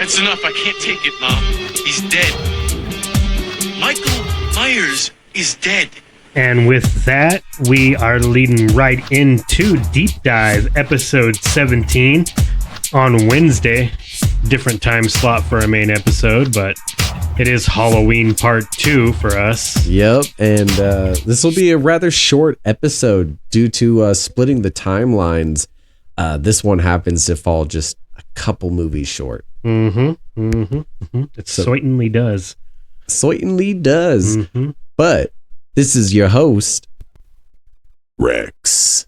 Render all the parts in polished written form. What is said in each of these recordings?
That's enough. I can't take it, Mom. He's dead. Michael Myers is dead. And with that, we are leading right into Deep Dive episode 17 on Wednesday. Different time slot for our main episode, but it is Halloween part 2 for us. Yep, and this will be a rather short episode due to splitting the timelines. This one happens to fall just a couple movies short. It certainly does. Certainly does. But this is your host, Rex.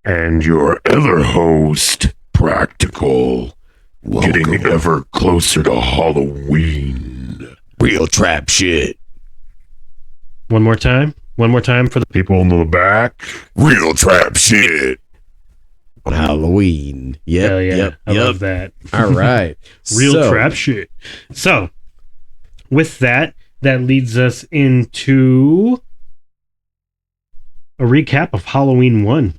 And your other host, Practical. Getting ever closer to Halloween. Real trap shit. One more time for the People in the back. Real trap shit. on Halloween. Yep, Hell yeah. yep, I yep. love that. All right. Real trap shit. So, with that leads us into a recap of Halloween 1,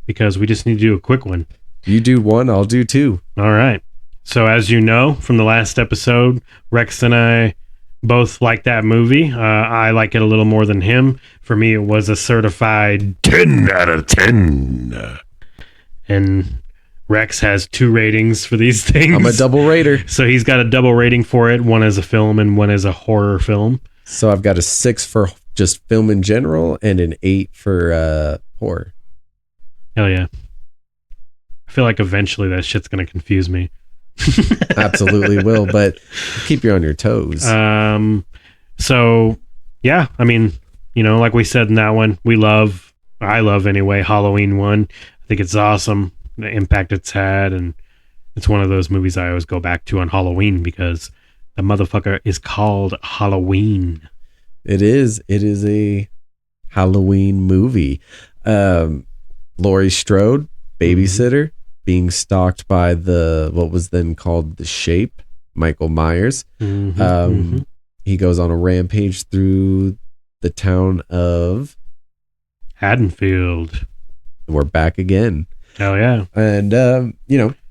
because we just need to do a quick one. You do one, I'll do two. All right. So, as you know from the last episode, Rex and I both like that movie. I like it a little more than him. For me, it was a certified 10 out of 10. And Rex has 2 ratings for these things. I'm a double rater. So he's got a double rating for it, one as a film and one as a horror film. So I've got a 6 for just film in general and an 8 for horror. Hell yeah. I feel like eventually that shit's going to confuse me. Absolutely will, but keep you on your toes. So, yeah, I mean, you know, like we said in that one, I love anyway, Halloween 1. I think it's awesome, the impact it's had, and it's one of those movies I always go back to on Halloween because the motherfucker is called Halloween. It is a Halloween movie. Laurie Strode, babysitter, being stalked by what was then called the Shape, Michael Myers. He goes on a rampage through the town of Haddonfield. We're back again. Hell yeah. And,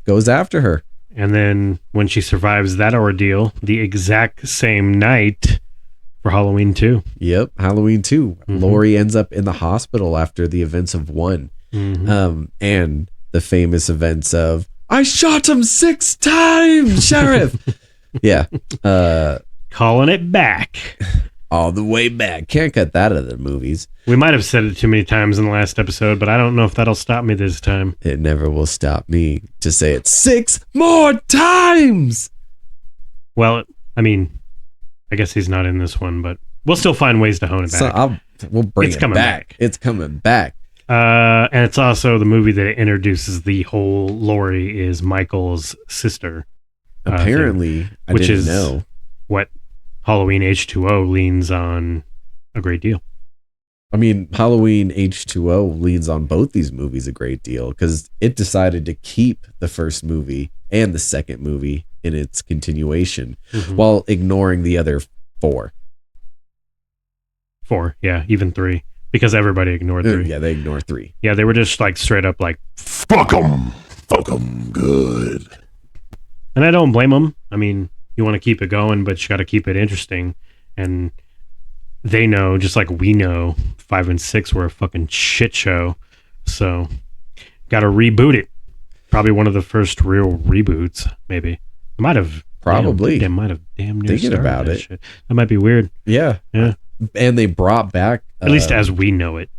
goes after her. And then when she survives that ordeal, the exact same night for Halloween 2. Yep, Halloween 2. Laurie ends up in the hospital after the events of 1. And the famous events of, I shot him 6 times, Sheriff. Yeah. Calling it back. All the way back. Can't cut that out of the movies. We might have said it too many times in the last episode, but I don't know if that'll stop me this time. It never will stop me to say it 6 more times. Well, I mean, I guess he's not in this one, but we'll still find ways to hone it back. So we'll bring it back. It's coming back. And it's also the movie that introduces the whole Laurie is Michael's sister. Apparently, I didn't know. What Halloween H20 leans on a great deal. I mean, Halloween H20 leans on both these movies a great deal because it decided to keep the first movie and the second movie in its continuation while ignoring the other 4. 4, yeah, even 3. Because everybody ignored 3. Yeah, they ignored 3. Yeah, they were just like straight up like, Fuck 'em. Fuck 'em good. and I don't blame them. I mean, you want to keep it going, but you got to keep it interesting. And they know, just like we know, 5 and 6 were a fucking shit show. So, got to reboot it. Probably one of the first real reboots, maybe. Might have. Probably. They might have damn near Thinking started about that it. shit. That might be weird. Yeah. Yeah. And they brought back... At least as we know it.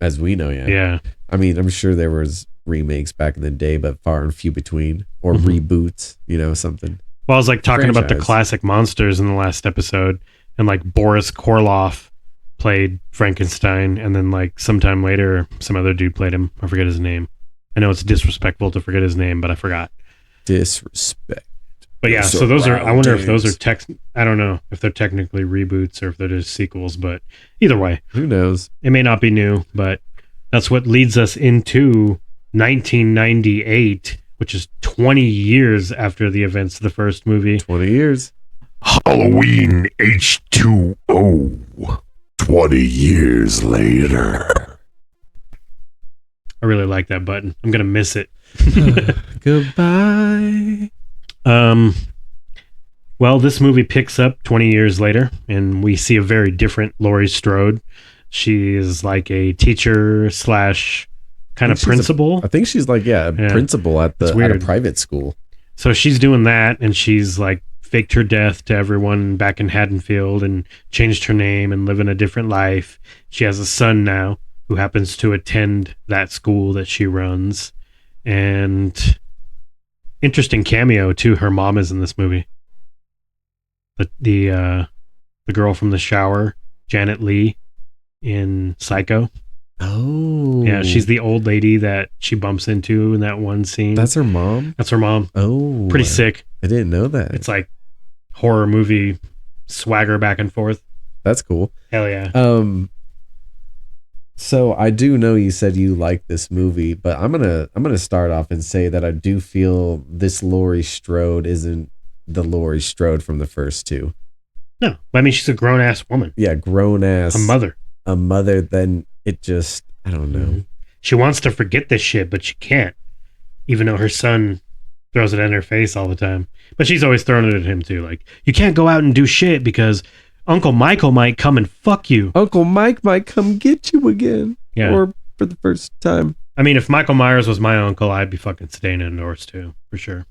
As we know, yeah. Yeah. I mean, I'm sure there was remakes back in the day, but far and few between. Or reboots, something. Well, I was like talking about the Franchise. classic monsters in the last episode, and like Boris Karloff played Frankenstein, and then like sometime later, some other dude played him. I forget his name. I know it's disrespectful to forget his name, but I forgot. Disrespect. But yeah, so those are, I wonder if those are I don't know if they're technically reboots or if they're just sequels, but either way. Who knows? It may not be new, but that's what leads us into 1998, which is 20 years after the events of the first movie. 20 years. Halloween H20. 20 years later. I really like that button. I'm going to miss it. Goodbye. Well, this movie picks up 20 years later, and we see a very different Laurie Strode. She is like a teacher slash kind of principal. I think she's like, principal at a private school. So she's doing that, and she's like faked her death to everyone back in Haddonfield and changed her name and living a different life. She has a son now who happens to attend that school that she runs. And interesting cameo too. Her mom is in this movie. The girl from The Shower, Janet Leigh in Psycho. Oh. Yeah, she's the old lady that she bumps into in that one scene. That's her mom? That's her mom. Oh. Pretty sick. I didn't know that. It's like horror movie swagger back and forth. That's cool. Hell yeah. So I do know you said you like this movie, but I'm gonna start off and say that I do feel this Laurie Strode isn't the Laurie Strode from the first two. No, I mean she's a grown ass woman. Yeah, grown ass. A mother. Then it just, I don't know. Mm-hmm. She wants to forget this shit, but she can't. Even though her son throws it in her face all the time, but she's always throwing it at him too. Like, you can't go out and do shit because Uncle Michael might come and fuck you. Uncle Mike might come get you again. Yeah. Or for the first time. I mean, if Michael Myers was my uncle, I'd be fucking staying indoors too, for sure.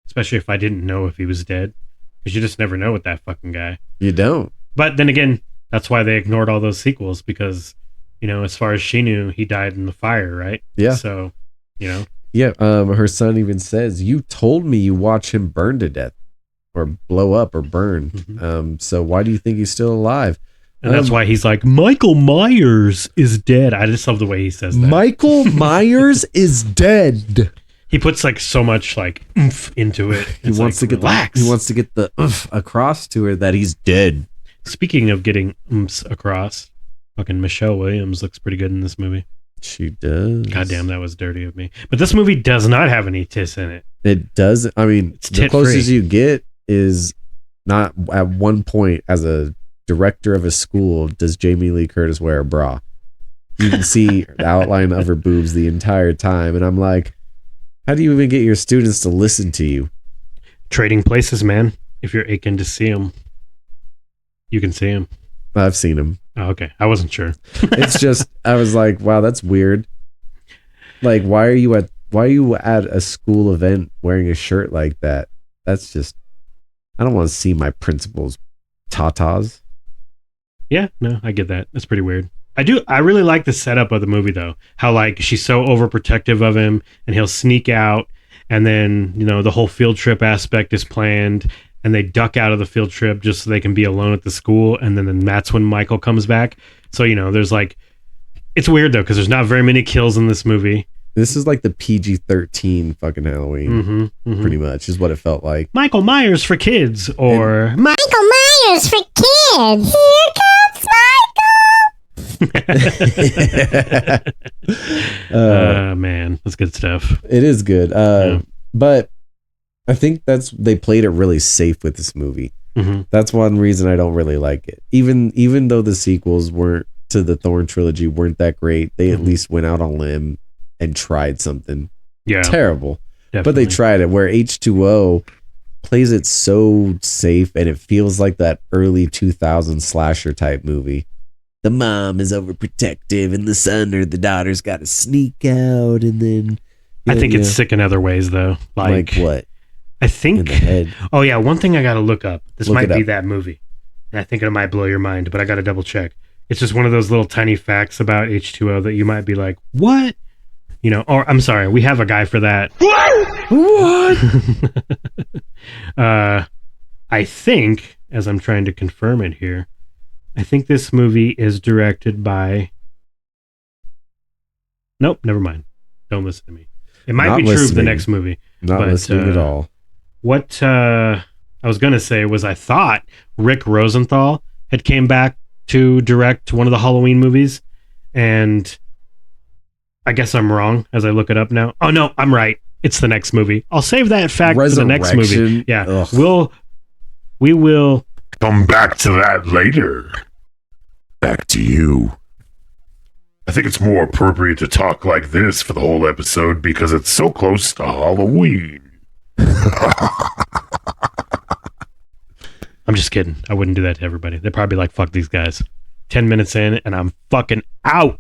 Especially if I didn't know if he was dead. Because you just never know with that fucking guy. You don't. But then again, that's why they ignored all those sequels. Because, you know, as far as she knew, he died in the fire, right? Yeah. So, you know. Yeah, her son even says, you told me you watch him burn to death. Or blow up or burn. Mm-hmm. So why do you think he's still alive? And that's why he's like, Michael Myers is dead. I just love the way he says that. Michael Myers is dead. He puts like so much like oomph into it. He wants to get the oomph across to her that he's dead. Speaking of getting oomphs across, fucking Michelle Williams looks pretty good in this movie. She does. God damn, that was dirty of me. But this movie does not have any tits in it. It does. I mean, it's the closest you get is not at one point as a director of a school does Jamie Lee Curtis wear a bra. You can see the outline of her boobs the entire time, and I'm like, how do you even get your students to listen to you? Trading places, man. If you're aching to see them, you can see them. I've seen them. Oh, okay. I wasn't sure. It's just, I was like, wow, that's weird. Like, why are you at a school event wearing a shirt like that? That's just, I don't want to see my principal's tatas. Yeah, no, I get that. That's pretty weird. I really like the setup of the movie though. How like she's so overprotective of him and he'll sneak out, and then, you know, the whole field trip aspect is planned and they duck out of the field trip just so they can be alone at the school, and then that's when Michael comes back. So, you know, there's like, it's weird though because there's not very many kills in this movie. This is like the PG-13 fucking Halloween, pretty much, is what it felt like. Michael Myers for kids, or Michael Myers for kids. Here comes Michael. Man, that's good stuff. It is good. But I think they played it really safe with this movie. Mm-hmm. That's one reason I don't really like it. Even though the sequels weren't to the Thorn trilogy weren't that great, they at least went out on a limb and tried something. Yeah. Terrible. Definitely. But they tried it, where H20 plays it so safe and it feels like that early 2000s slasher type movie. The mom is overprotective and the son or the daughter's got to sneak out, and then I think it's sick in other ways though. Like what? I think in the head. Oh yeah, one thing I got to look up. This might be up. that movie. And I think it might blow your mind, but I got to double check. It's just one of those little tiny facts about H20 that you might be like, "What?" You know, or I'm sorry, we have a guy for that. What? I think, as I'm trying to confirm it here, I think this movie is directed by. Nope, never mind. Don't listen to me. It might Not be true of the listening. next movie. Not listening at all. What I was going to say was I thought Rick Rosenthal had came back to direct one of the Halloween movies, and I guess I'm wrong as I look it up now. Oh no, I'm right. It's the next movie. I'll save that fact for the next movie. Yeah. Ugh. We will Come back to that later. Back to you. I think it's more appropriate to talk like this for the whole episode because it's so close to Halloween. I'm just kidding. I wouldn't do that to everybody. They'd probably be like, fuck these guys. 10 minutes in and I'm fucking out.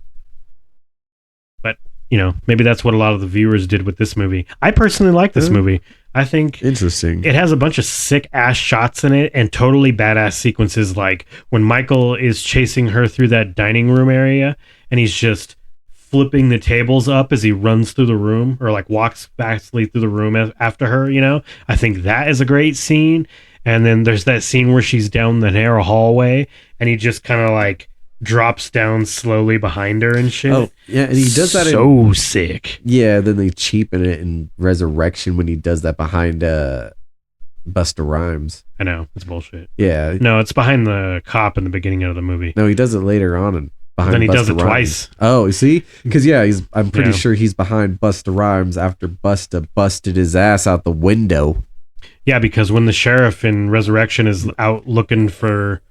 But, you know, maybe that's what a lot of the viewers did with this movie. I personally like this movie. I think Interesting. it has a bunch of sick ass shots in it and totally badass sequences, like when Michael is chasing her through that dining room area and he's just flipping the tables up as he runs through the room or like walks fastly through the room after her, you know. I think that is a great scene. And then there's that scene where she's down the narrow hallway and he just kind of like drops down slowly behind her and shit. Oh, yeah, and he does that so sick. Yeah, then they cheapen it in Resurrection when he does that behind Busta Rhymes. I know, it's bullshit. Yeah. No, it's behind the cop in the beginning of the movie. No, he does it later on and behind Then he Busta does it Rhymes. twice. Oh, you see? Because I'm pretty Yeah. sure he's behind Busta Rhymes after Busta busted his ass out the window. Yeah, because when the sheriff in Resurrection is out looking for,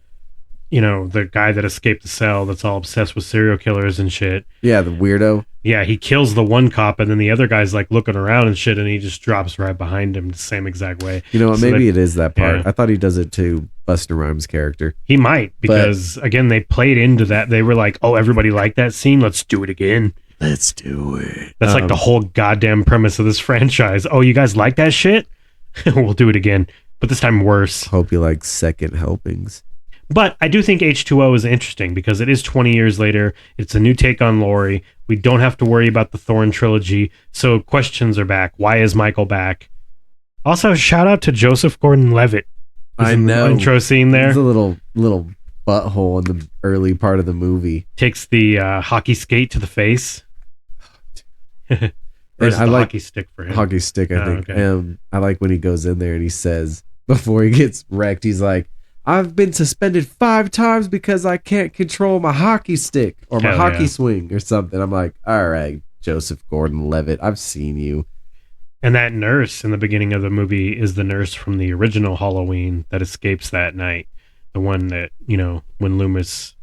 you know, the guy that escaped the cell that's all obsessed with serial killers and shit. Yeah, the weirdo. Yeah, he kills the one cop and then the other guy's like looking around and shit and he just drops right behind him the same exact way. You know what? So Maybe it is that part. yeah. I thought he does it to Busta Rhymes' character. He might, because again, they played into that. They were like, oh, everybody liked that scene. Let's do it again. Let's do it. That's like the whole goddamn premise of this franchise. Oh, you guys like that shit? We'll do it again, but this time worse. Hope you like second helpings. But I do think H2O is interesting because it is 20 years later. It's a new take on Laurie. We don't have to worry about the Thorn trilogy. So questions are back. Why is Michael back? Also, shout out to Joseph Gordon-Levitt. I in the know. intro scene there. There's a little butthole in the early part of the movie. Takes the hockey skate to the face. Or is it I the like hockey stick for him? Hockey stick, I Oh, think. okay. I like when he goes in there and he says, before he gets wrecked, he's like, I've been suspended 5 times because I can't control my hockey stick or my Hell hockey yeah. swing or something. I'm like, all right, Joseph Gordon-Levitt, I've seen you. And that nurse in the beginning of the movie is the nurse from the original Halloween that escapes that night. The one that, you know, when Loomis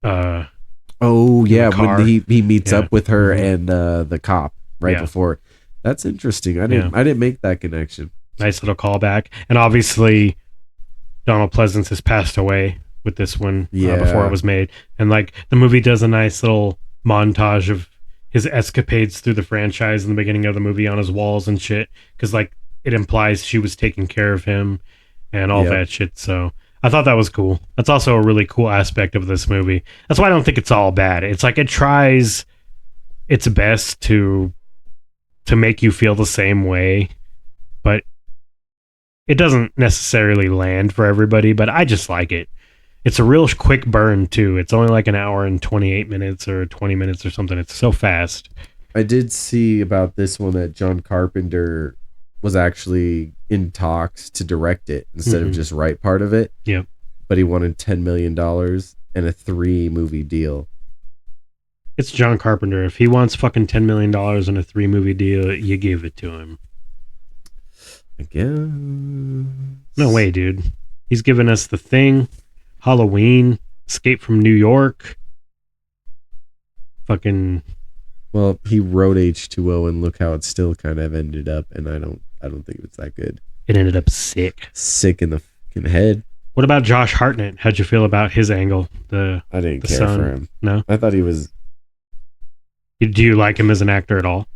Oh, yeah, car. when he meets Yeah. up with her Mhm. and the cop right Yeah. before. That's interesting. I didn't make that connection. nice little callback. And obviously Donald Pleasance has passed away with this one Yeah. before it was made. And like the movie does a nice little montage of his escapades through the franchise in the beginning of the movie on his walls and shit. Cause like it implies she was taking care of him and all Yep. that shit. So I thought that was cool. That's also a really cool aspect of this movie. That's why I don't think it's all bad. It's like it tries its best to make you feel the same way, but it doesn't necessarily land for everybody, but I just like it. It's a real quick burn too. It's only like an hour and 28 minutes or 20 minutes or something. It's so fast. I did see about this one that John Carpenter was actually in talks to direct it instead of Mhm. just write part of it. Yep. But he wanted $10 million and a 3-movie deal. It's John Carpenter. If he wants fucking $10 million and a 3-movie deal, you give it to him. I guess. No way, dude. He's given us The Thing, Halloween, Escape from New York. Fucking Well, he wrote H2O and look how it still kind of ended up, and I don't think it's that good. it ended up sick. Sick in the fucking head. What about Josh Hartnett? How'd you feel about his angle? I didn't The care son. for him. No? I thought he was. Do you like him as an actor at all?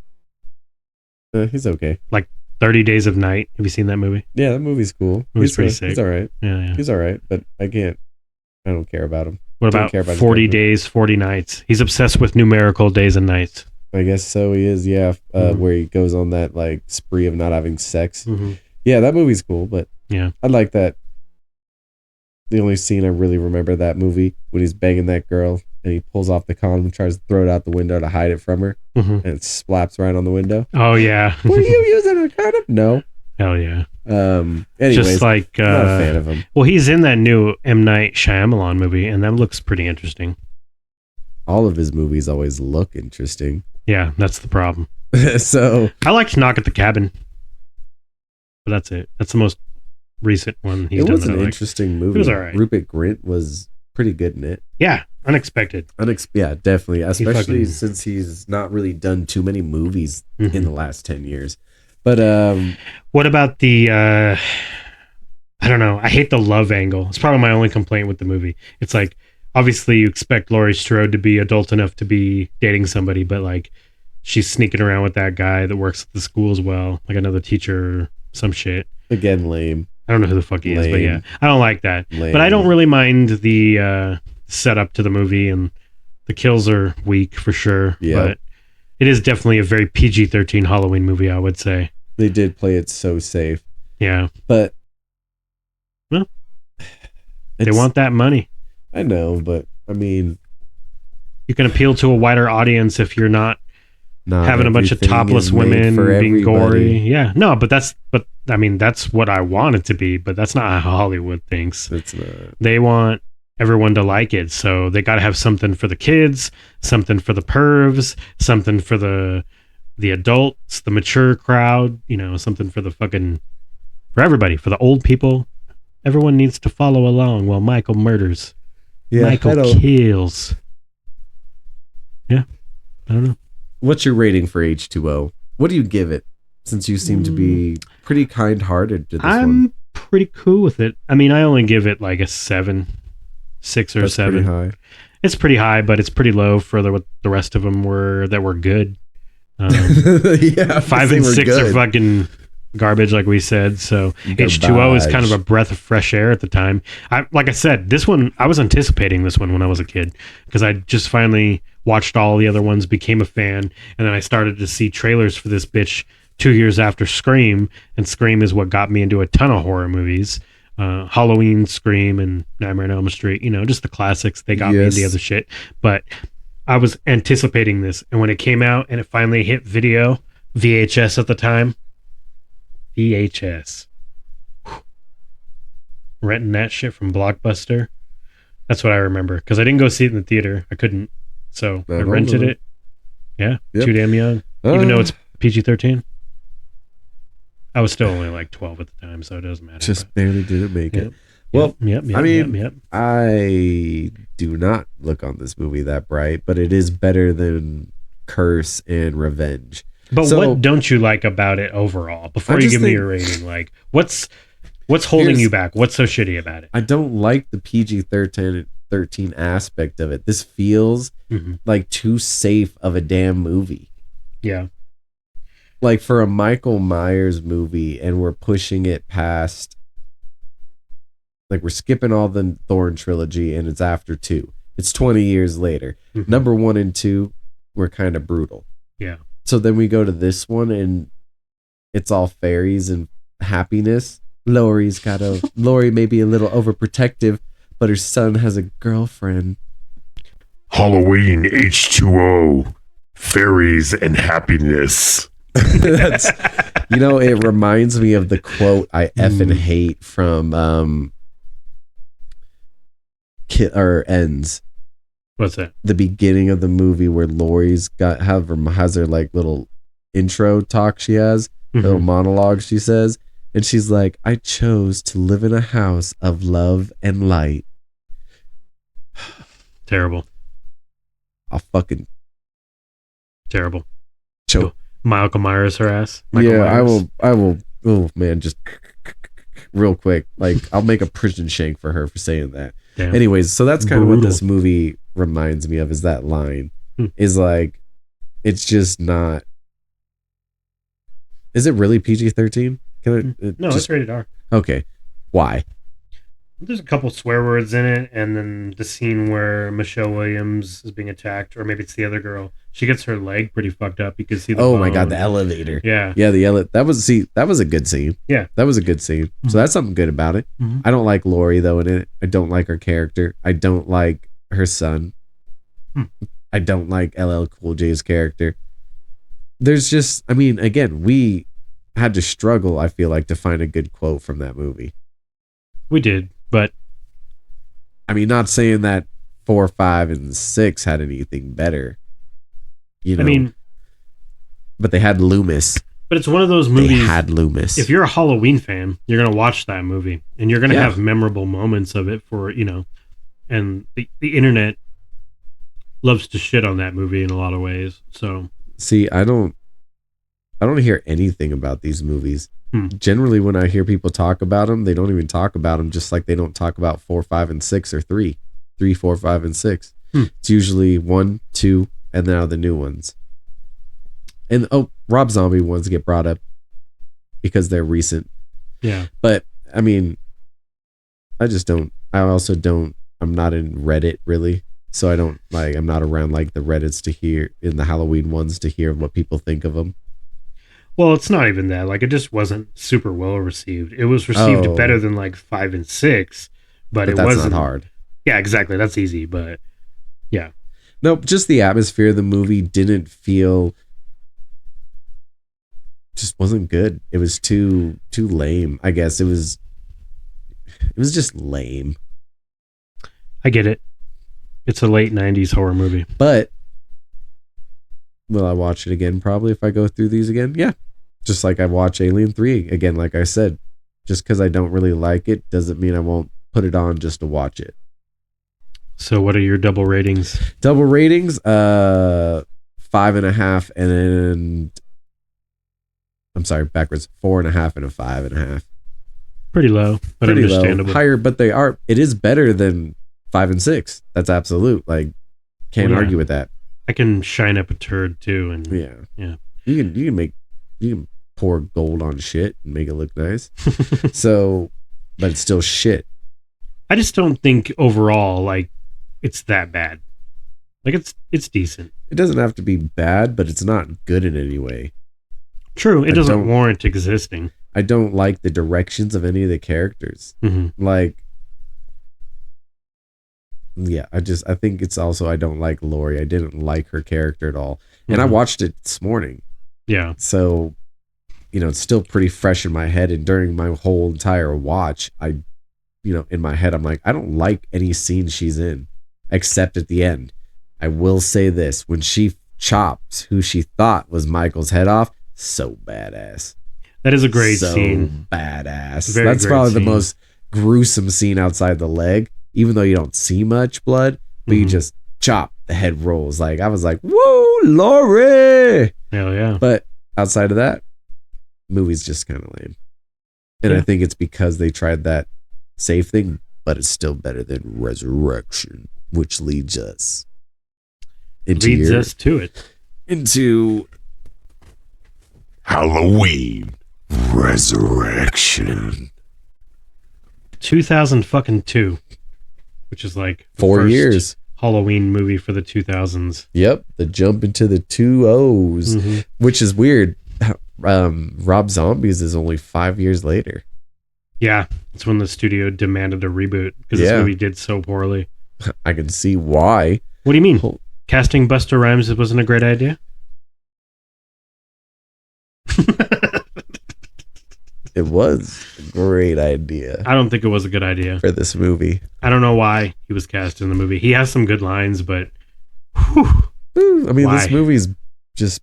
He's okay. 30 Days of Night. Have you seen that movie? Yeah, that movie's cool. Movie's He's pretty He's sick. all right. Yeah. He's all right, but I don't care about him. What Don't about care about his 40 character. Days, 40 Nights? He's obsessed with numerical days and nights. I guess so. He is. Yeah, Mhm. where he goes on that like spree of not having sex. Mm-hmm. Yeah, that movie's cool, but Yeah. I like that. The only scene I really remember that movie when he's banging that girl and he pulls off the condom and tries to throw it out the window to hide it from her, Mm-hmm. and it splaps right on the window. Oh, yeah. Were you using a condom? No. Hell yeah. Anyways, Just like, I'm not a fan of him. well, he's in that new M. Night Shyamalan movie, and that looks pretty interesting. All of his movies always look interesting. Yeah, that's the problem. So I liked Knock at the Cabin, but that's it. That's the most recent one he's it done. was that I an liked. interesting movie. It was all right. Rupert Grint was pretty good in it. Yeah, unexpected. Yeah, definitely. Especially fucking- since he's not really done too many movies Mhm. in the last 10 years. But What about the I don't know. I hate the love angle. It's probably my only complaint with the movie. It's like obviously you expect Laurie Strode to be adult enough to be dating somebody, but like she's sneaking around with that guy that works at the school as well, like another teacher or some shit. again, lame. I don't know who the fuck he is, but Lame. yeah, I don't like that. Lame. But I don't really mind the setup to the movie, and the kills are weak for sure. Yeah. But it is definitely a very PG-13 Halloween movie, I would say. They did play it so safe, Yeah, but Well, they it's- want that money. I know, but I mean, You can appeal to a wider audience if you're not not having a bunch of everything topless is made women for being gory. everybody. Yeah, no, but I mean, that's what I want it to be, but that's not how Hollywood thinks. It's not. They want everyone to like it, so they got to have something for the kids, something for the pervs, something for the adults, the mature crowd, something for for everybody, for the old people. Everyone needs to follow along while Michael murders. Yeah, I Michael don't- kills. Yeah, I don't know. What's your rating for H2O? What do you give it? Since you seem to be pretty kind-hearted to this I'm one. pretty cool with it. I mean, I only give it like a 7, 6 or That's 7. pretty high. It's pretty high, but it's pretty low for what the rest of them were good. Yeah, 5 and 6 are fucking garbage, like we said. So H2O is kind of a breath of fresh air at the time. Like I said, this one, I was anticipating this one when I was a kid because I just finally watched all the other ones, became a fan, and then I started to see trailers for this bitch 2 years after Scream, and Scream is what got me into a ton of horror movies. Halloween, Scream, and Nightmare on Elm Street, just the classics. They got me into the other shit. But I was anticipating this, and when it came out and it finally hit video, VHS at the time, VHS. Renting that shit from Blockbuster. That's what I remember. Because I didn't go see it in the theater. I couldn't. So I Not rented old enough. it. Yeah. Yep. Too damn young. Even though it's PG-13. I was still only like 12 at the time, so it doesn't matter. just barely didn't make Yep. it. Well, yep, I mean, yep. I do not look on this movie that bright, but it is better than Curse and Revenge. But So- what don't you like about it overall? Before I you just give me think- your rating, like what's holding Here's- you back? What's so shitty about it? I don't like the PG-13 aspect of it. This feels Mhm. like too safe of a damn movie. Yeah. Like for a Michael Myers movie, and we're pushing it past, like we're skipping all the Thorn trilogy and it's after 2. It's 20 years later. Mhm. Number 1 and 2 were kind of brutal. Yeah. So then we go to this one and it's all fairies and happiness. Laurie may be a little overprotective, but her son has a girlfriend. Halloween H2O, fairies and happiness. That's, it reminds me of the quote I effing hate from Ends. What's that? The beginning of the movie where Laurie's has her like little intro talk she has, little Mhm. monologue she says, and she's like, I chose to live in a house of love and light. Terrible. I'll fucking Terrible. choke. Michael Myers her ass. Michael Yeah, Myers. I will. Oh man, just real quick. Like I'll make a prison shank for her for saying that. Damn. Anyways, so that's kind of what Brutal. this movie reminds me of, is that line. Hmm. Is like, it's just not. Is it really PG-13? Can it No, just, it's rated R. okay. Why? There's a couple swear words in it, and then the scene where Michelle Williams is being attacked, or maybe it's the other girl. She gets her leg pretty fucked up. You can see the Oh my god, bone. the elevator. Yeah. Yeah, that was a good scene. Yeah. That was a good scene. So that's something good about it. Mhm. I don't like Lori though in it. I don't like her character. I don't like her son. Hmm. I don't like LL Cool J's character. There's just, I mean, again, we had to struggle, I feel like, to find a good quote from that movie. We did, but I mean, not saying that 4, 5, and 6 had anything better. You know, I mean, but they had Loomis. but it's one of those They movies. had Loomis. If you're a Halloween fan, you're gonna watch that movie, and you're gonna Yeah. have memorable moments of it for and the internet loves to shit on that movie in a lot of ways. So See, I don't I don't hear anything about these movies. Hmm. Generally, when I hear people talk about them, they don't even talk about them, just like they don't talk about 4, 5, and 6 or 3, 4, 5, and 6. It's usually 1, 2, and now the new ones. And Rob Zombie ones get brought up because they're recent. Yeah. But I mean, I also don't. I'm not in Reddit really, so I don't like. I'm not around like the Reddits to hear in the Halloween ones to hear what people think of them. Well, it's not even that. Like, it just wasn't super well received. It was received better than like 5 and 6, but it that's wasn't not hard. Yeah, exactly. That's easy, but yeah. Nope, just the atmosphere of the movie didn't feel, just wasn't good. It was too lame. I guess it was just lame. I get it. It's a late 90s horror movie. But will I watch it again probably if I go through these again? Yeah. Just like I watch Alien 3 again, like I said. Just because I don't really like it doesn't mean I won't put it on just to watch it. So what are your double ratings? Double ratings, 5.5, and I'm sorry, backwards. 4.5 and a 5.5. Pretty low, but Pretty understandable. low. Higher, but it is better than 5 and 6. That's absolute. Like, can't argue with that. I can shine up a turd too, and yeah. You can pour gold on shit and make it look nice. So, but it's still shit. I just don't think overall like it's that bad. Like it's decent. It doesn't have to be bad, but it's not good in any way. True, it doesn't warrant existing. I don't like the directions of any of the characters. Mm-hmm. Like, yeah, I think it's also I don't like Lori. I didn't like her character at all. And I watched it this morning. Yeah. So, it's still pretty fresh in my head. And during my whole entire watch, in my head, I'm like, I don't like any scene she's in, except at the end. I will say this. When she chopped who she thought was Michael's head off, so badass. That is a great so scene. Badass. That's probably the most gruesome scene outside the leg, even though you don't see much blood, but you just chop, the head rolls. Like, I was like, whoa, Lori! Hell yeah. But outside of that, movie's just kind of lame. And I think it's because they tried that safe thing, but it's still better than Resurrection, which leads us to it. Into Halloween Resurrection. 2002, which is like 4 years. Halloween movie for the 2000s. Yep, the jump into the 2 O's, which is weird. Rob Zombies is only 5 years later. Yeah, it's when the studio demanded a reboot because this movie did so poorly. I can see why. What do you mean? Casting Busta Rhymes wasn't a great idea? It was a great idea. I don't think it was a good idea for this movie. I don't know why he was cast in the movie. He has some good lines, but I mean, this movie's just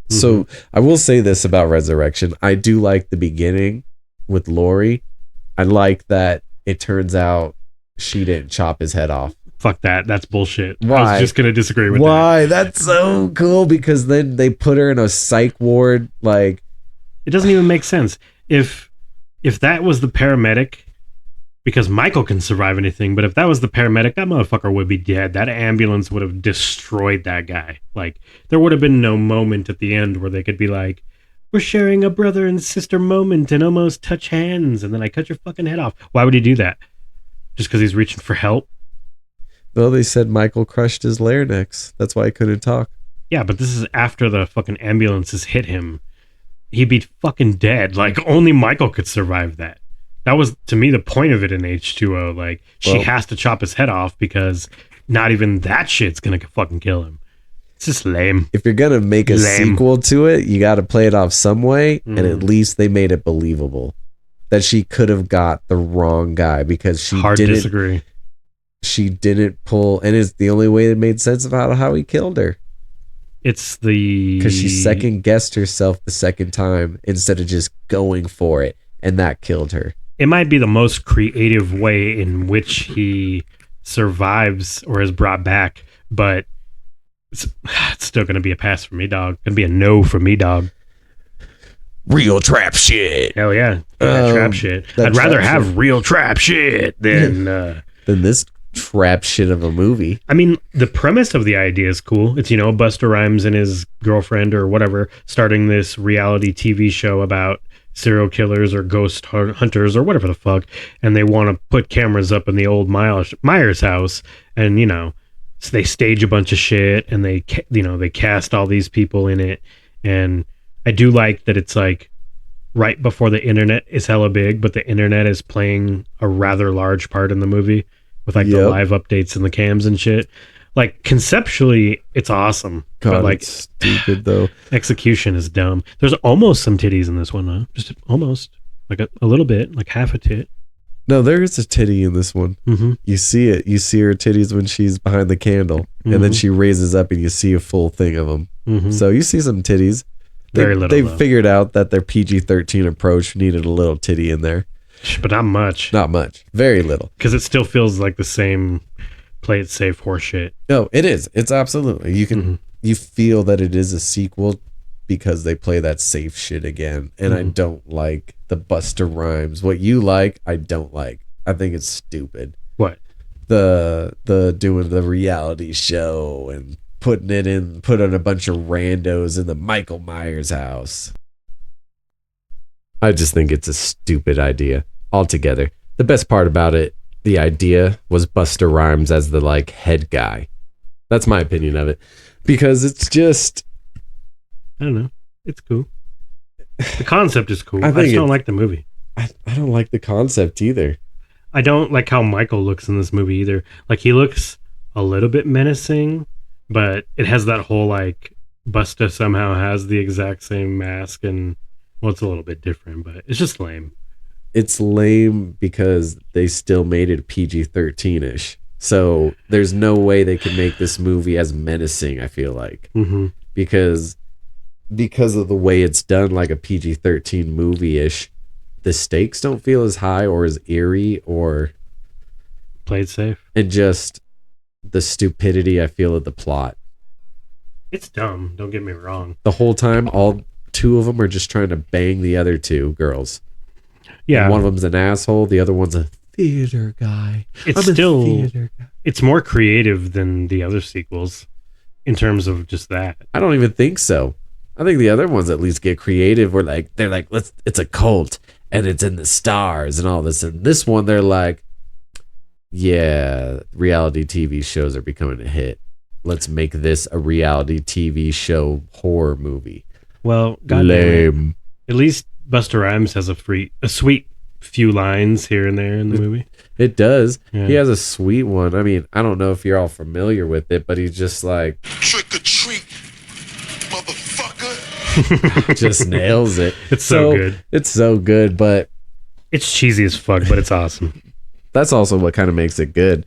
so. I will say this about Resurrection. I do like the beginning with Lori. I like that it turns out she didn't chop his head off. Fuck that. That's bullshit. Why? I was just going to disagree with that. Why? That's so cool because then they put her in a psych ward. Like, it doesn't even make sense. If that was the paramedic, because Michael can survive anything, but if that was the paramedic, that motherfucker would be dead. That ambulance would have destroyed that guy. Like, there would have been no moment at the end where they could be like, we're sharing a brother and sister moment and almost touch hands, and then I cut your fucking head off. Why would he do that? Just because he's reaching for help? No, they said Michael crushed his larynx. That's why he couldn't talk. Yeah, but this is after the fucking ambulances hit him. He'd be fucking dead. Like, only Michael could survive that. That was, to me, the point of it in H2O. Like, she has to chop his head off because not even that shit's gonna fucking kill him. It's just lame. If you're gonna make a sequel to it, you got to play it off some way, and at least they made it believable that she could have got the wrong guy because she didn't. Disagree. She didn't pull, and it's the only way that made sense of how he killed her. It's because she second guessed herself the second time instead of just going for it, and that killed her. It might be the most creative way in which he survives or is brought back, but It's still gonna be a pass for me, dog. Gonna be a no for me, dog. Real trap shit. Hell yeah, trap shit. that I'd rather trap have shit. real trap shit than. Than this trap shit of a movie. I mean, the premise of the idea is cool. It's, Busta Rhymes and his girlfriend or whatever starting this reality TV show about serial killers or ghost hunters or whatever the fuck, and they want to put cameras up in the old Myers house, and so they stage a bunch of shit, and they cast all these people in it, and I do like that it's like right before the internet is hella big, but the internet is playing a rather large part in the movie with like the live updates and the cams and shit. Like conceptually, it's awesome. God, but like it's stupid though. Execution is dumb. There's almost some titties in this one, huh? Just almost. Like a little bit, like half a tit. No, there is a titty in this one. Mm-hmm. You see it. You see her titties when she's behind the candle, and then she raises up, and you see a full thing of them. Mm-hmm. So you see some titties. Very little. They though. figured out that their PG-13 approach needed a little titty in there. But not much. Not much. Very little. Because it still feels like the same play it safe horseshit. No, it is. It's absolutely. You feel that it is a sequel because they play that safe shit again. And I don't like the Busta Rhymes. What you like, I don't like. I think it's stupid. What? The doing the reality show and putting a bunch of randos in the Michael Myers house. I just think it's a stupid idea altogether. The best part about it, the idea, was Busta Rhymes as the like head guy. That's my opinion of it. Because it's just, I don't know. It's cool. The concept is cool. I I think just don't like the movie. I don't like the concept either. I don't like how Michael looks in this movie either. Like he looks a little bit menacing, but it has that whole like Busta somehow has the exact same mask, and well, it's a little bit different, but it's just lame. It's lame because they still made it PG-13-ish. So there's no way they could make this movie as menacing, I feel like. Mm-hmm. Because of the way it's done, like a PG-13 movie-ish, the stakes don't feel as high or as eerie or Played safe. and just the stupidity I feel of the plot. It's dumb. Don't get me wrong. The whole time, all two of them are just trying to bang the other two girls. Yeah, And one of them's an asshole. The other one's a theater guy. it's I'm a still theater guy. it's more creative than the other sequels in terms of just that. I don't even think so. I think the other ones at least get creative. Where like they're like, it's a cult and it's in the stars and all this. And this one, they're like, yeah, reality TV shows are becoming a hit. Let's make this a reality TV show horror movie. Well, goddamn it. Lame. At least Busta Rhymes has a sweet few lines here and there in the movie. It does. Yeah. He has a sweet one. I mean, I don't know if you're all familiar with it, but he's just like Trick or treat, motherfucker. just nails it. It's so good. It's so good, but It's cheesy as fuck, but it's awesome. that's also what kind of makes it good.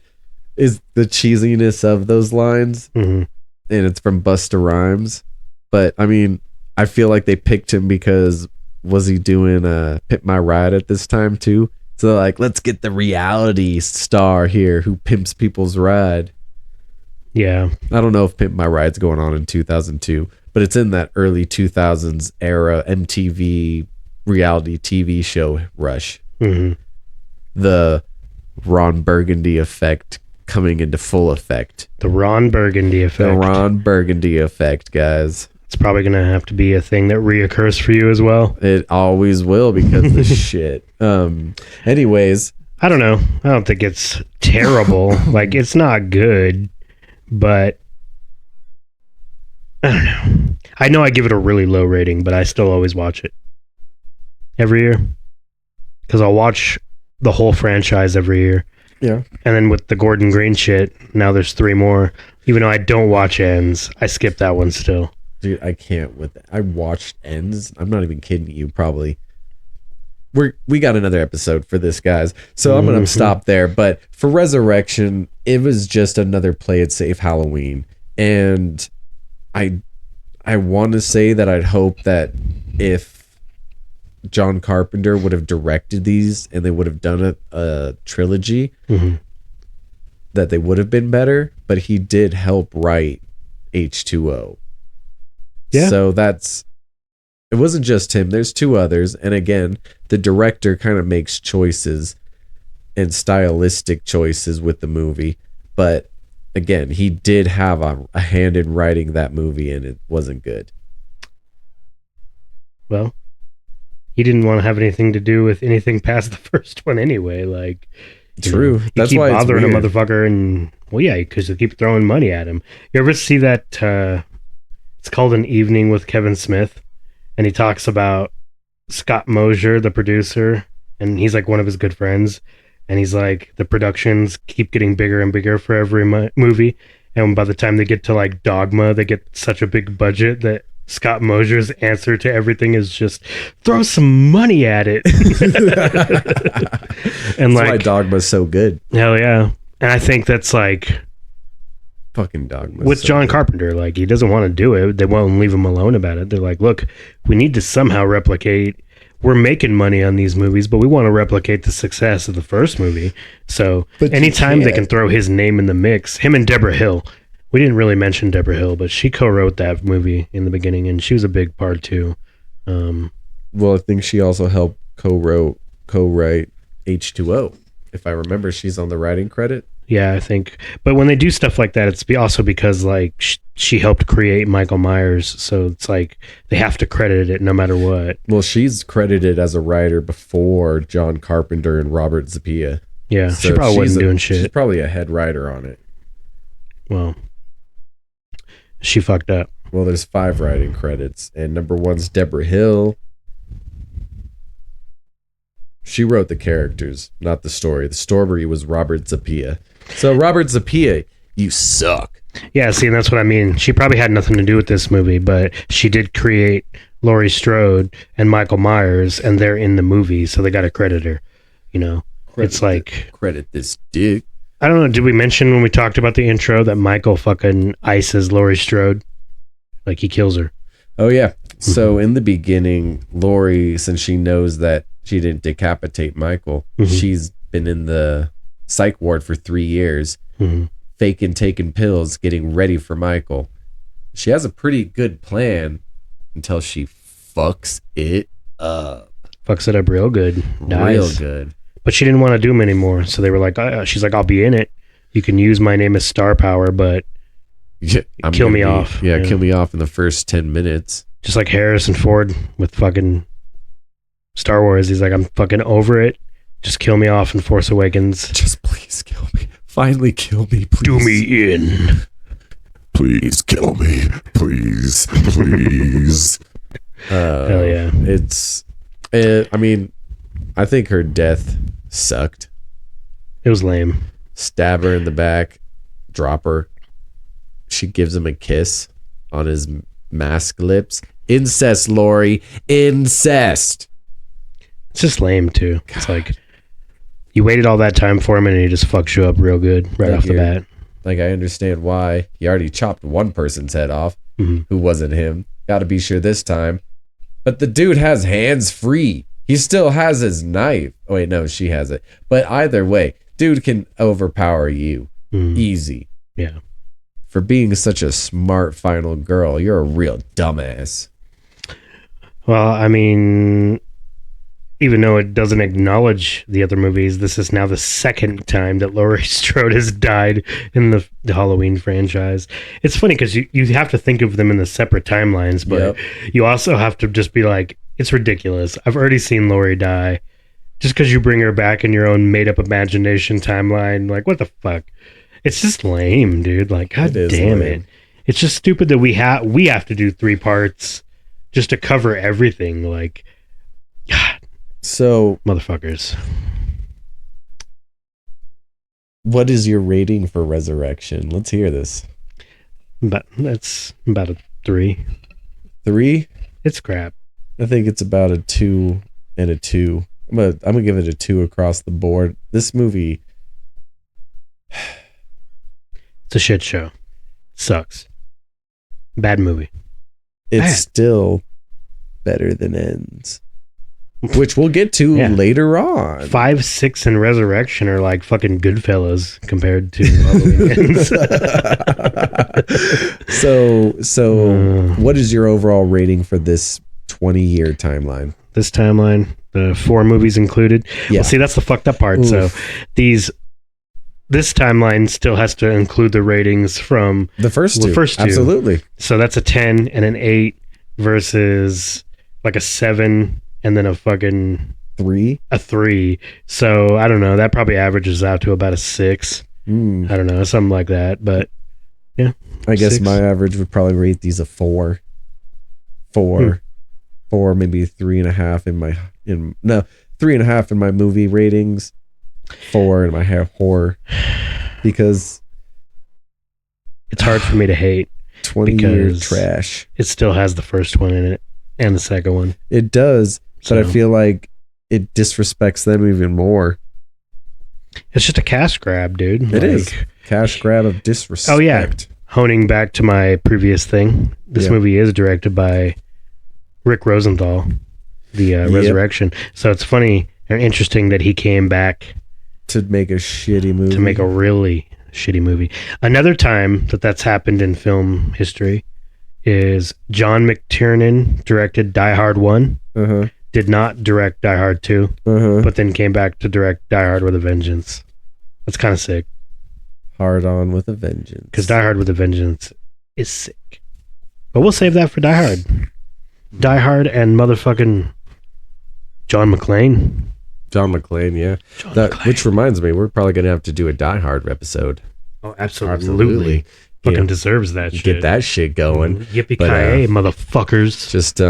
Is the cheesiness of those lines, Mm-hmm. and it's from Busta Rhymes. But I mean, I feel like they picked him because was he doing Pimp My Ride at this time too? So like, let's get the reality star here who pimps people's ride. Yeah. I don't know if Pimp My Ride's going on in 2002, but it's in that early 2000s era MTV reality TV show rush. Mm-hmm. The Ron Burgundy effect coming into full effect. The Ron Burgundy effect. The Ron Burgundy effect, guys. It's probably going to have to be a thing that reoccurs for you as well. It always will because of this shit. Anyways, I don't know. I don't think it's terrible. Like, it's not good, but I don't know. I know I give it a really low rating, but I still always watch it every year because I'll watch the whole franchise every year. yeah. And then with the Gordon Green shit, now there's 3 more. Even though I don't watch Ends, I skip that one still. Dude, I can't with that. I watched Ends. I'm not even kidding you, probably. We got another episode for this, guys. So I'm gonna stop there. But for Resurrection, it was just another play it safe Halloween. And I want to say that I'd hope that if John Carpenter would have directed these and they would have done a trilogy, Mm-hmm. that they would have been better. But he did help write H2O. Yeah. So it wasn't just him. There's two others. And again, the director kind of makes choices and stylistic choices with the movie. But again, he did have a hand in writing that movie, and it wasn't good. Well, he didn't want to have anything to do with anything past the first one anyway. Like, True. You That's keep why it's bothering a weird. motherfucker, and well, yeah, because they keep throwing money at him. You ever see that? It's called An Evening with Kevin Smith, and he talks about Scott Mosier, the producer, and he's like one of his good friends. And he's like, the productions keep getting bigger and bigger for every movie, and by the time they get to like Dogma, they get such a big budget that Scott Mosier's answer to everything is just throw some money at it. And That's why like, Dogma's so good. hell yeah. And I think that's like Fucking Dogma. with John Carpenter, like he doesn't want to do it. They won't leave him alone about it. They're like, look, we need to somehow replicate. We're making money on these movies, but we want to replicate the success of the first movie. So But you anytime they can't. can throw his name in the mix, him and Deborah Hill. We didn't really mention Deborah Hill, but she co-wrote that movie in the beginning, and she was a big part too. Well, I think she also helped co-write H2O. If I remember, she's on the writing credit. Yeah, I think. But when they do stuff like that, it's also because like she helped create Michael Myers, so it's like they have to credit it no matter what. Well, she's credited as a writer before John Carpenter and Robert Zapia. Yeah, So she probably wasn't doing She's shit. probably a head writer on it. Well, she fucked up. Well, there's 5 writing credits, and number 1's Deborah Hill. She wrote the characters, not the story. The story was Robert Zapia. So, Robert Zapia, you suck. Yeah, see, and that's what I mean. She probably had nothing to do with this movie, but she did create Laurie Strode and Michael Myers, and they're in the movie, so they got to credit her. You know, it's like, Credit this dick. I don't know. Did we mention when we talked about the intro that Michael fucking ices Laurie Strode? Like he kills her. Oh, yeah. So, in the beginning, Laurie, since she knows that she didn't decapitate Michael, she's been in the psych ward for 3 years, faking taking pills, getting ready for Michael. She has a pretty good plan until she fucks it up. Fucks it up real good. Real Dies. good. But she didn't want to do them anymore, so they were like, she's like, I'll be in it. You can use my name as star power, but Yeah, Kill me off. Yeah, Yeah. kill me off in the first 10 minutes. just like Harrison Ford with fucking Star Wars. He's like, I'm fucking over it. Just kill me off in Force Awakens. Just please kill me. Finally kill me, please. Do me in. Please kill me. Please. Please. Hell yeah. I mean, I think her death sucked. It was lame. Stab her in the back, drop her. She gives him a kiss on his mask lips. Incest, Lori. Incest. It's just lame too. It's like you waited all that time for him and he just fucks you up real good right Like off the you're- bat. Like, I understand why. He already chopped one person's head off who wasn't him. Got to be sure this time. But the dude has hands free. He still has his knife. Oh, wait, no, she has it. But either way, dude can overpower you. Easy. Yeah. For being such a smart final girl, you're a real dumbass. Well, I mean, even though it doesn't acknowledge the other movies, this is now the second time that Laurie Strode has died in the Halloween franchise. It's funny because you have to think of them in the separate timelines, but you also have to just be like, it's ridiculous. I've already seen Laurie die. Just because you bring her back in your own made-up imagination timeline, like, what the fuck? It's just lame, dude. Like, god It is damn lame. it. It's just stupid that we have to do 3 parts just to cover everything. Like, God, So, motherfuckers. what is your rating for Resurrection? Let's hear this. But that's about a 3. 3? It's crap. I think it's about a 2 and a 2. I'm gonna give it a 2 across the board. This movie, It's a shit show. Sucks. Bad movie. it's Bad. still better than Ends. which we'll get to later on. 5, 6, and Resurrection are like fucking Goodfellas compared to Halloween Ends. So what is your overall rating for this 20-year timeline? This timeline, the 4 movies included. Yeah. Well, see, that's the fucked up part. Oof. So this timeline still has to include the ratings from The first two. Absolutely. So that's a 10 and an 8 versus like a 7 and then a fucking 3. a 3. So I don't know. That probably averages out to about a 6. I don't know, something like that. But yeah, I guess 6. my average would probably rate these a 4. 4, maybe 3.5 in 3.5 in my movie ratings, 4 in my horror, because it's hard for me to hate 20-year because trash. it still has the first one in it and the second one. It does, but I So- feel like it disrespects them even more. It's just a cash grab, dude. It is cash grab of disrespect. Oh, yeah. Honing back to my previous thing, this movie is directed by Rick Rosenthal, the Resurrection. So it's funny and interesting that he came back to make a shitty movie. to make a really shitty movie. Another time that's happened in film history is John McTiernan directed Die Hard 1, did not direct Die Hard 2, but then came back to direct Die Hard with a Vengeance. That's kind of sick. Hard on with a vengeance. Because Die Hard with a Vengeance is sick. But we'll save that for Die Hard. Die Hard and motherfucking John McClane. John McClane, yeah. John That, McClane. which reminds me, we're probably gonna have to do a Die Hard episode. Oh, absolutely. Fucking Yeah. deserves that shit. Get that shit going. Yippee-ki-yay, motherfuckers. Just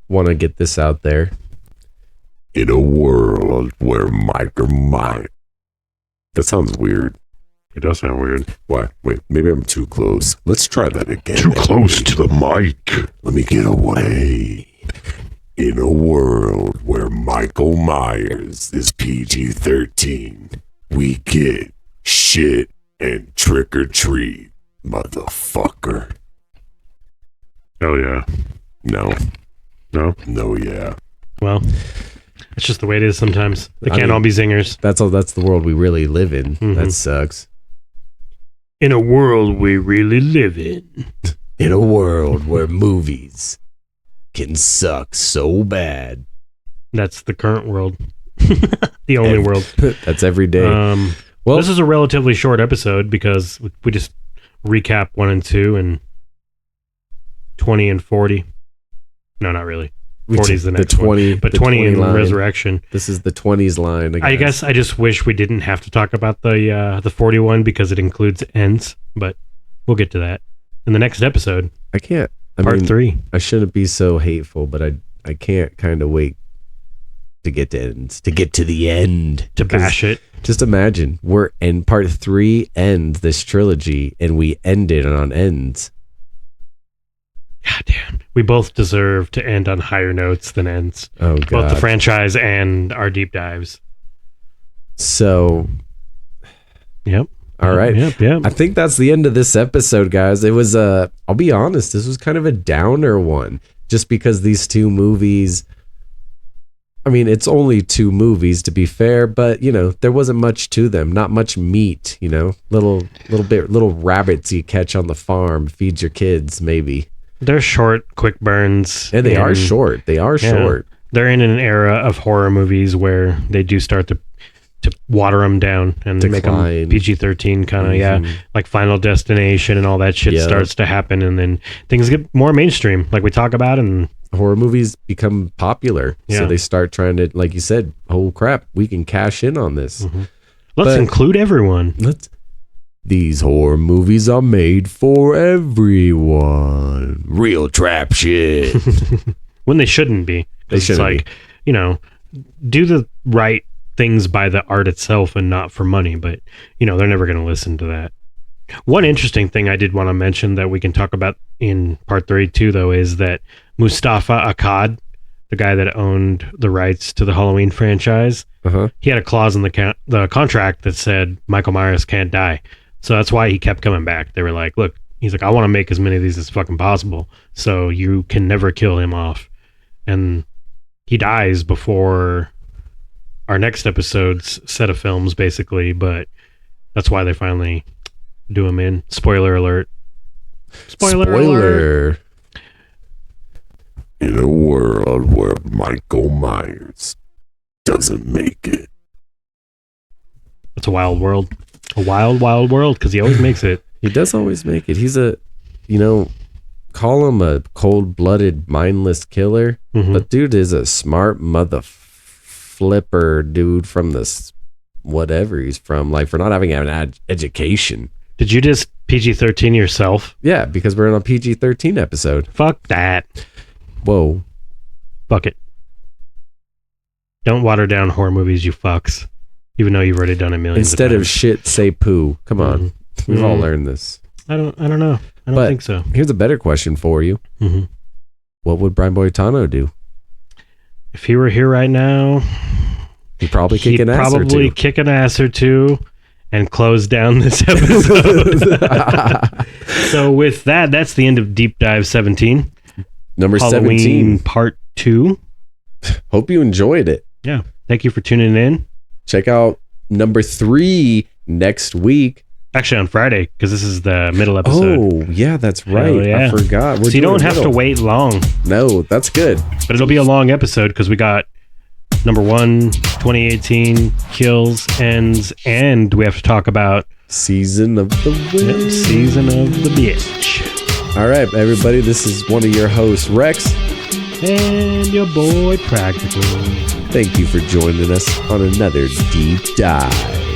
want to get this out there. In a world where Michael Myers. That sounds weird. It does sound weird. Why? Wait, maybe I'm too close. Let's try that again. Too close to the mic. Let me get away. In a world where Michael Myers is PG-13, we get shit and trick or treat, motherfucker. Hell yeah. No. No? No, yeah. Well, it's just the way it is sometimes. They I can't mean- all be zingers. That's all. That's the world we really live in. Mhm. That sucks. In a world we really live in. In a world where movies can suck so bad. That's the current world. The only world. That's every day. Well, This is a relatively short episode because we just recap 1 and 2 and 20 and 40. No, not really. 40 is the next 20, one. But the 20 and line. Resurrection. This is the 20s line. I guess I just wish we didn't have to talk about the 41 because it includes ends, but we'll get to that in the next episode, I can't. part 3. I shouldn't be so hateful, but I can't kind of wait to get to ends, to get to the end, To 'Cause bash it. Just imagine we're in part 3 ends this trilogy, and we ended on ends. God damn. We both deserve to end on higher notes than ends. Oh Both god. the franchise and our deep dives. So, Yep. all right. Yep. I think that's the end of this episode, guys. It was I'll be honest, this was kind of a downer one, just because these two movies. I mean, it's only 2 movies to be fair, but there wasn't much to them. Not much meat, little rabbits you catch on the farm, feed your kids, maybe. They're short, quick burns. And they are short. They are Yeah. short. They're in an era of horror movies where they do start to water them down and make Decline. them PG-13 kind of, like Final Destination and all that shit Yeah. starts to happen, and then things get more mainstream, like we talk about, and Horror movies become popular, Yeah. so they start trying to, like you said, oh crap, we can cash in on this. let's But- include everyone. These horror movies are made for everyone. Real trap shit. When they shouldn't be. They shouldn't It's like, do the right things by the art itself and not for money, but, they're never going to listen to that. One interesting thing I did want to mention that we can talk about in part 3 too, though, is that Mustafa Akkad, the guy that owned the rights to the Halloween franchise, he had a clause in the contract that said Michael Myers can't die. So that's why he kept coming back. They were like, look, he's like, I want to make as many of these as fucking possible, so you can never kill him off. And he dies before our next episode's set of films, basically, but that's why they finally do him in. Spoiler alert. Spoiler alert. In a world where Michael Myers doesn't make it. It's a wild world. A wild, wild world, because he always makes it. He does always make it. He's a, call him a cold-blooded, mindless killer, but dude is a smart mother flipper dude from this whatever he's from, like, for not having an education. Did you just PG-13 yourself? Yeah, because we're in a PG-13 episode. Fuck that. Whoa. Fuck it. Don't water down horror movies, you fucks. Even though you've already done it millions Instead of of times. shit, say poo. Come on. We've all learned this. I don't know. I don't think so. Here's a better question for you. What would Brian Boitano do? If he were here right now, He'd probably kick an ass or probably two. kick an ass or two and close down this episode. So with that, that's the end of Deep Dive 17. Number Halloween 17. Part 2. Hope you enjoyed it. Yeah. Thank you for tuning in. Check out number 3 next week. Actually, on Friday, because this is the middle episode. Oh, yeah, that's right. Hell yeah. I forgot. So you don't have to wait long. No, that's good. But it'll be a long episode because we got number 1, 2018, kills, ends, and we have to talk about Season of the Witch. Season of the Bitch. All right, everybody. This is one of your hosts, Rex. And your boy Practical. Thank you for joining us on another Deep Dive.